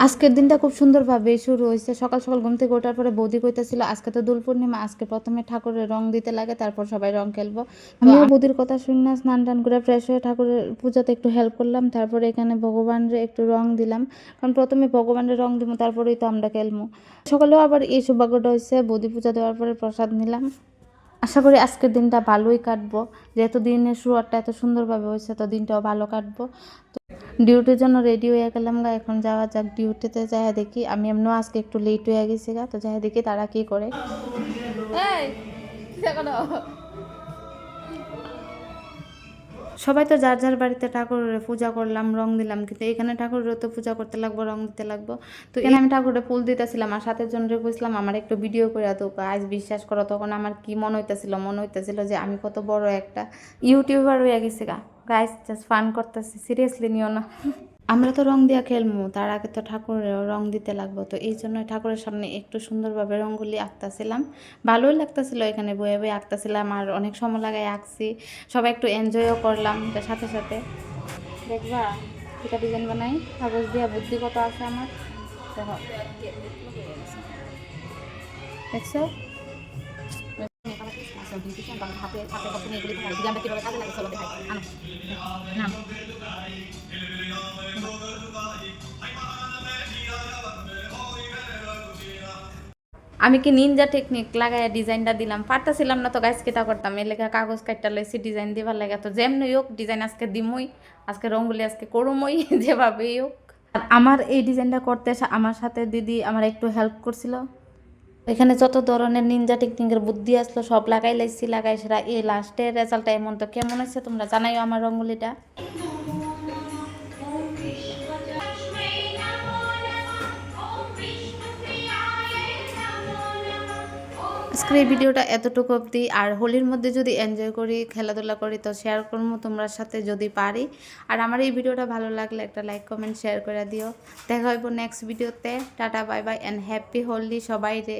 আজকের দিনটা খুব সুন্দরভাবে শুরু হইছে। সকাল, সকাল ঘুম থেকে ওঠার পরে বৌদি কইতেছিল, "আজকে তো দোল পূর্ণিমা, আজকে ১ম এ ঠাকুরের রং দিতে লাগে, তারপর সবাই রং খেলবো।" আমিও বৌদির কথা শুইনা স্নান-টান করে ফ্রেশ হয়ে ঠাকুরের পূজাতে একটু হেল্প করলাম। তারপরে এখানে ভগবানরে একটু রং দিলাম। কারণ ১ম এ ভগবানের রং দিমু, তারপরেই তো আমরা খেলমু। সকালেও আবার এই সৌভাগ্যটা হইছে, বৌদি পূজা দেওয়ার পরে প্রসাদ নিলাম। আশা করি আজকের দিনটা ভালোই কাটবো। যেহেতু দিনের শুরুয়াতটা এত সুন্দরভাবে হইছে, তো দিনটাও ভালো কাটবো। ডিউটির জন্য রেডি হয়ে গেলাম গা, এখন যাওয়া যাক ডিউটিতে। যাইয়া দেখি, আমি এমনিও আজকে একটু লেট হয়ে গেছি গা, তো যাইয়া দেখি তারা কি করে। এই, কি দেখো? সবাই তো যার যার বাড়িতে ঠাকুরের পূজা করলাম, রং দিলাম, কিন্তু এখানে ঠাকুরেরও তো পূজা করতে লাগবো, রং দিতে লাগবো। তো এখানে আমি ঠাকুরের ফুল দিতেছিলাম আর সাথে জনরে কইছিলাম আমার একটু ভিডিও করে তো। আজ বিশ্বাস করো, তখন আমার কি মনে হইতেছিল যে আমি কত বড় একটা ইউটিউবার হয়ে গেছি গা। গাইস, জাস্ট ফান করতেছি, সিরিয়াসলি নিও না। আমরা তো রং দিয়া খেলমু, তার আগে তো ঠাকুরেরও রং দিতে লাগবো। তো এই জন্য ঠাকুরের সামনে একটু সুন্দরভাবে রঙগুলি আঁকতেছিলাম। ভালোই লাগতেছিল, এখানে বয়ে বয়ে আঁকতেছিলাম আর অনেক সময় লাগাই আঁকছি। সবাই একটু এনজয়ও করলাম তার সাথে সাথে। দেখবা এটা ডিজাইন বানাই, কাগজ দিয়া বুদ্ধি কত আছে আমার। দেখো, দেখছো? হাতে হাতে কত এগুলি ডিজাইনটা কিভাবে কাজে লাগে চলো দেখাই। আনো না, আমি কি নিনজা টেকনিক লাগাইয়া ডিজাইনটা দিলাম, পারতাছিলাম না তো গাইস কেটা করতাম, এর লেখা কাগজ কাটটা লইছি ডিজাইন দিবার লাগে। তো যেমনি হোক ডিজাইন আজকে দিমই, আজকে রঙ্গোলি আজকে করুমই যেভাবেই হোক। আর আমার এই ডিজাইনটা করতে আমার সাথে দিদি আমার একটু হেল্প করছিল। এখানে যত ধরনের নিনজা টেকনিকের বুদ্ধি আসলো সব লাগাই লাইছি, লাগাই সেরা এই লাস্টের রেজাল্টটা এমন। তো কেমন হয়েছে তোমরা জানাইও আমার রঙ্গোলিটা। আজকের এই ভিডিওটা এতটুকু অবধি। আর হোলির মধ্যে যদি এনজয় করি, খেলাধুলা করি, তো শেয়ার করবো তোমার সাথে যদি পারি। আর আমার এই ভিডিওটা ভালো লাগলে একটা লাইক কমেন্ট শেয়ার করে দিও। দেখা হইব নেক্সট ভিডিওতে। Tata, bye bye and happy Holi সবাই রে।